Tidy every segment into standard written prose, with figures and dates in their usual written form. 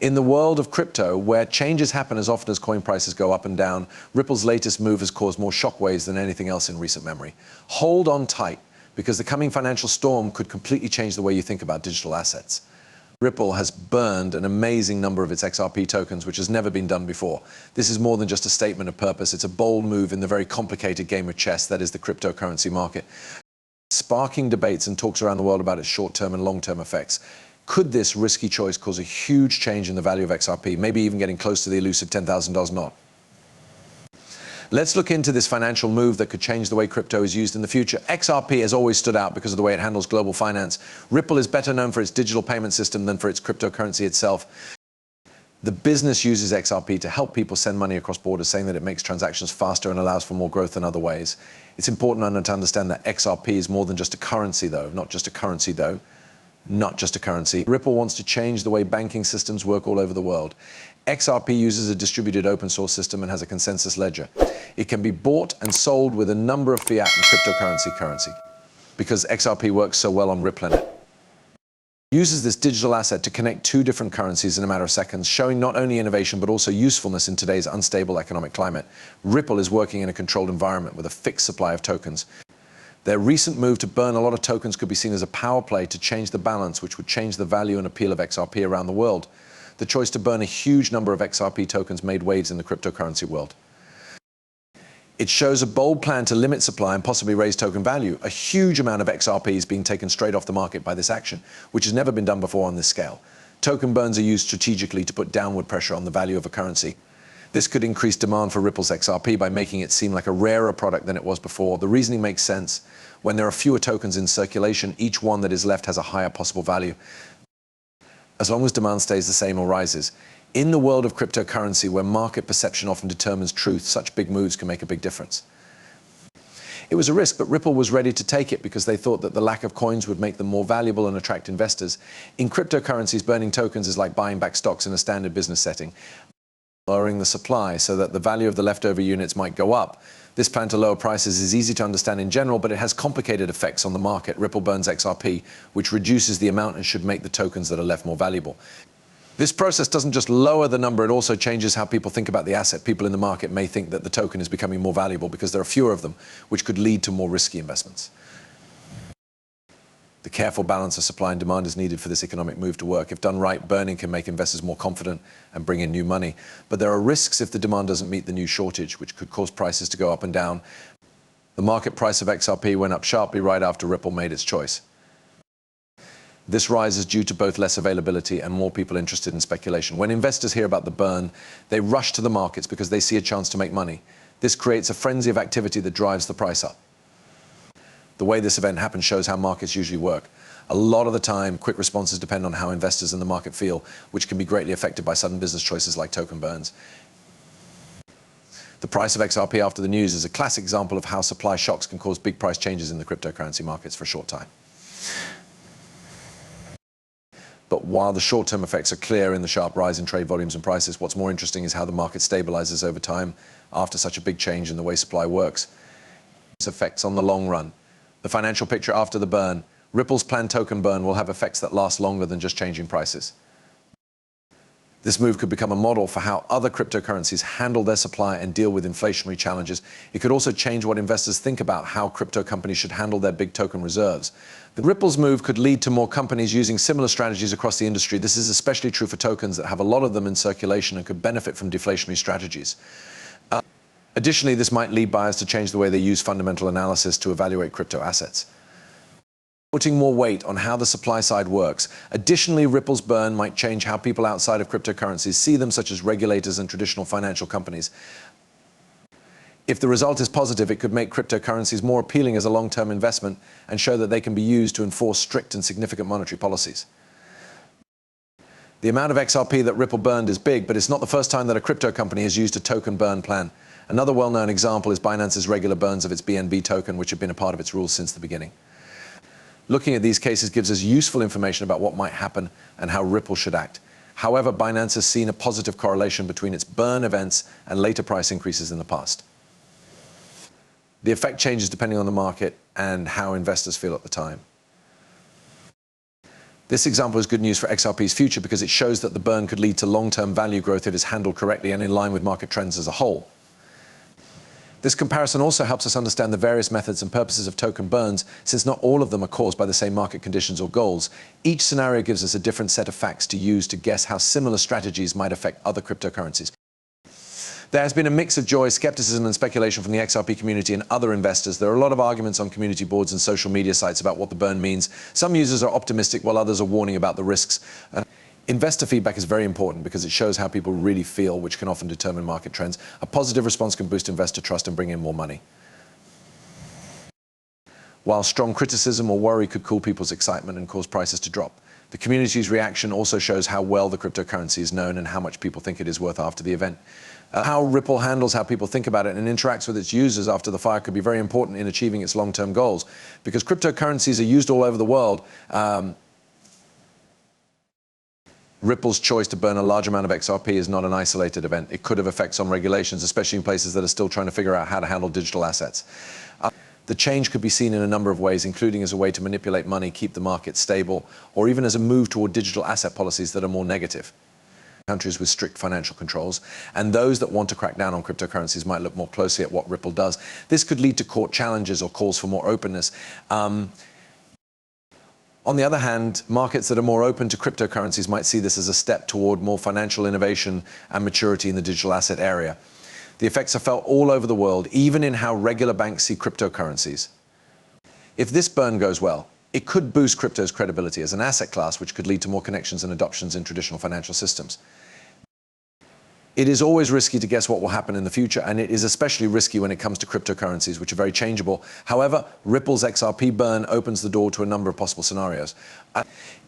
In the world of crypto, where changes happen as often as coin prices go up and down, Ripple's latest move has caused more shockwaves than anything else in recent memory. Hold on tight, because the coming financial storm could completely change the way you think about digital assets. Ripple has burned an amazing number of its XRP tokens, which has never been done before. This is more than just a statement of purpose. It's a bold move in the very complicated game of chess that is the cryptocurrency market, sparking debates and talks around the world about its short-term and long-term effects. Could this risky choice cause a huge change in the value of XRP, maybe even getting close to the elusive $10,000 knot? Let's look into this financial move that could change the way crypto is used in the future. XRP has always stood out because of the way it handles global finance. Ripple is better known for its digital payment system than for its cryptocurrency itself. The business uses XRP to help people send money across borders, saying that it makes transactions faster and allows for more growth in other ways. It's important to understand that XRP is more than just a currency, though. Not just a currency, though. Not just a currency. Ripple wants to change the way banking systems work all over the world. XRP uses a distributed open source system and has a consensus ledger. It can be bought and sold with a number of fiat and cryptocurrency currency because XRP works so well on Ripplenet. It uses this digital asset to connect two different currencies in a matter of seconds, showing not only innovation but also usefulness in today's unstable economic climate. Ripple is working in a controlled environment with a fixed supply of tokens. Their recent move to burn a lot of tokens could be seen as a power play to change the balance, which would change the value and appeal of XRP around the world. The choice to burn a huge number of XRP tokens made waves in the cryptocurrency world. It shows a bold plan to limit supply and possibly raise token value. A huge amount of XRP is being taken straight off the market by this action, which has never been done before on this scale. Token burns are used strategically to put downward pressure on the value of a currency. This could increase demand for Ripple's XRP by making it seem like a rarer product than it was before. The reasoning makes sense. When there are fewer tokens in circulation, each one that is left has a higher possible value, as long as demand stays the same or rises. In the world of cryptocurrency, where market perception often determines truth, such big moves can make a big difference. It was a risk, but Ripple was ready to take it because they thought that the lack of coins would make them more valuable and attract investors. In cryptocurrencies, burning tokens is like buying back stocks in a standard business setting, lowering the supply so that the value of the leftover units might go up. This plan to lower prices is easy to understand in general, but it has complicated effects on the market. Ripple burns XRP, which reduces the amount and should make the tokens that are left more valuable. This process doesn't just lower the number, it also changes how people think about the asset. People in the market may think that the token is becoming more valuable because there are fewer of them, which could lead to more risky investments. The careful balance of supply and demand is needed for this economic move to work. If done right, burning can make investors more confident and bring in new money. But there are risks if the demand doesn't meet the new shortage, which could cause prices to go up and down. The market price of XRP went up sharply right after Ripple made its choice. This rise is due to both less availability and more people interested in speculation. When investors hear about the burn, they rush to the markets because they see a chance to make money. This creates a frenzy of activity that drives the price up. The way this event happens shows how markets usually work. A lot of the time, quick responses depend on how investors in the market feel, which can be greatly affected by sudden business choices like token burns. The price of XRP after the news is a classic example of how supply shocks can cause big price changes in the cryptocurrency markets for a short time. But while the short-term effects are clear in the sharp rise in trade volumes and prices, what's more interesting is how the market stabilizes over time after such a big change in the way supply works. Its effects on the long run. The financial picture after the burn. Ripple's planned token burn will have effects that last longer than just changing prices. This move could become a model for how other cryptocurrencies handle their supply and deal with inflationary challenges. It could also change what investors think about how crypto companies should handle their big token reserves. The Ripple's move could lead to more companies using similar strategies across the industry. This is especially true for tokens that have a lot of them in circulation and could benefit from deflationary strategies. Additionally, this might lead buyers to change the way they use fundamental analysis to evaluate crypto assets, putting more weight on how the supply side works. Additionally, Ripple's burn might change how people outside of cryptocurrencies see them, such as regulators and traditional financial companies. If the result is positive, it could make cryptocurrencies more appealing as a long-term investment and show that they can be used to enforce strict and significant monetary policies. The amount of XRP that Ripple burned is big, but it's not the first time that a crypto company has used a token burn plan. Another well-known example is Binance's regular burns of its BNB token, which have been a part of its rules since the beginning. Looking at these cases gives us useful information about what might happen and how Ripple should act. However, Binance has seen a positive correlation between its burn events and later price increases in the past. The effect changes depending on the market and how investors feel at the time. This example is good news for XRP's future because it shows that the burn could lead to long-term value growth if it is handled correctly and in line with market trends as a whole. This comparison also helps us understand the various methods and purposes of token burns, since not all of them are caused by the same market conditions or goals. Each scenario gives us a different set of facts to use to guess how similar strategies might affect other cryptocurrencies. There has been a mix of joy, skepticism, and speculation from the XRP community and other investors. There are a lot of arguments on community boards and social media sites about what the burn means. Some users are optimistic while others are warning about the risks. Investor feedback is very important because it shows how people really feel, which can often determine market trends. A positive response can boost investor trust and bring in more money, while strong criticism or worry could cool people's excitement and cause prices to drop. The community's reaction also shows how well the cryptocurrency is known and how much people think it is worth after the event. How Ripple handles how people think about it and interacts with its users after the fire could be very important in achieving its long-term goals. Because cryptocurrencies are used all over the world, Ripple's choice to burn a large amount of XRP is not an isolated event. It could have effects on regulations, especially in places that are still trying to figure out how to handle digital assets. The change could be seen in a number of ways, including as a way to manipulate money, keep the market stable, or even as a move toward digital asset policies that are more negative. Countries with strict financial controls, and those that want to crack down on cryptocurrencies might look more closely at what Ripple does. This could lead to court challenges or calls for more openness. On the other hand, markets that are more open to cryptocurrencies might see this as a step toward more financial innovation and maturity in the digital asset area. The effects are felt all over the world, even in how regular banks see cryptocurrencies. If this burn goes well, it could boost crypto's credibility as an asset class, which could lead to more connections and adoptions in traditional financial systems. It is always risky to guess what will happen in the future, and it is especially risky when it comes to cryptocurrencies, which are very changeable. However, Ripple's XRP burn opens the door to a number of possible scenarios.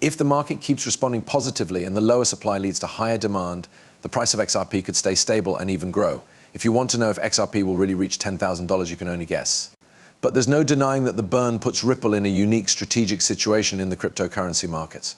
If the market keeps responding positively and the lower supply leads to higher demand, the price of XRP could stay stable and even grow. If you want to know if XRP will really reach $10,000, you can only guess. But there's no denying that the burn puts Ripple in a unique strategic situation in the cryptocurrency markets.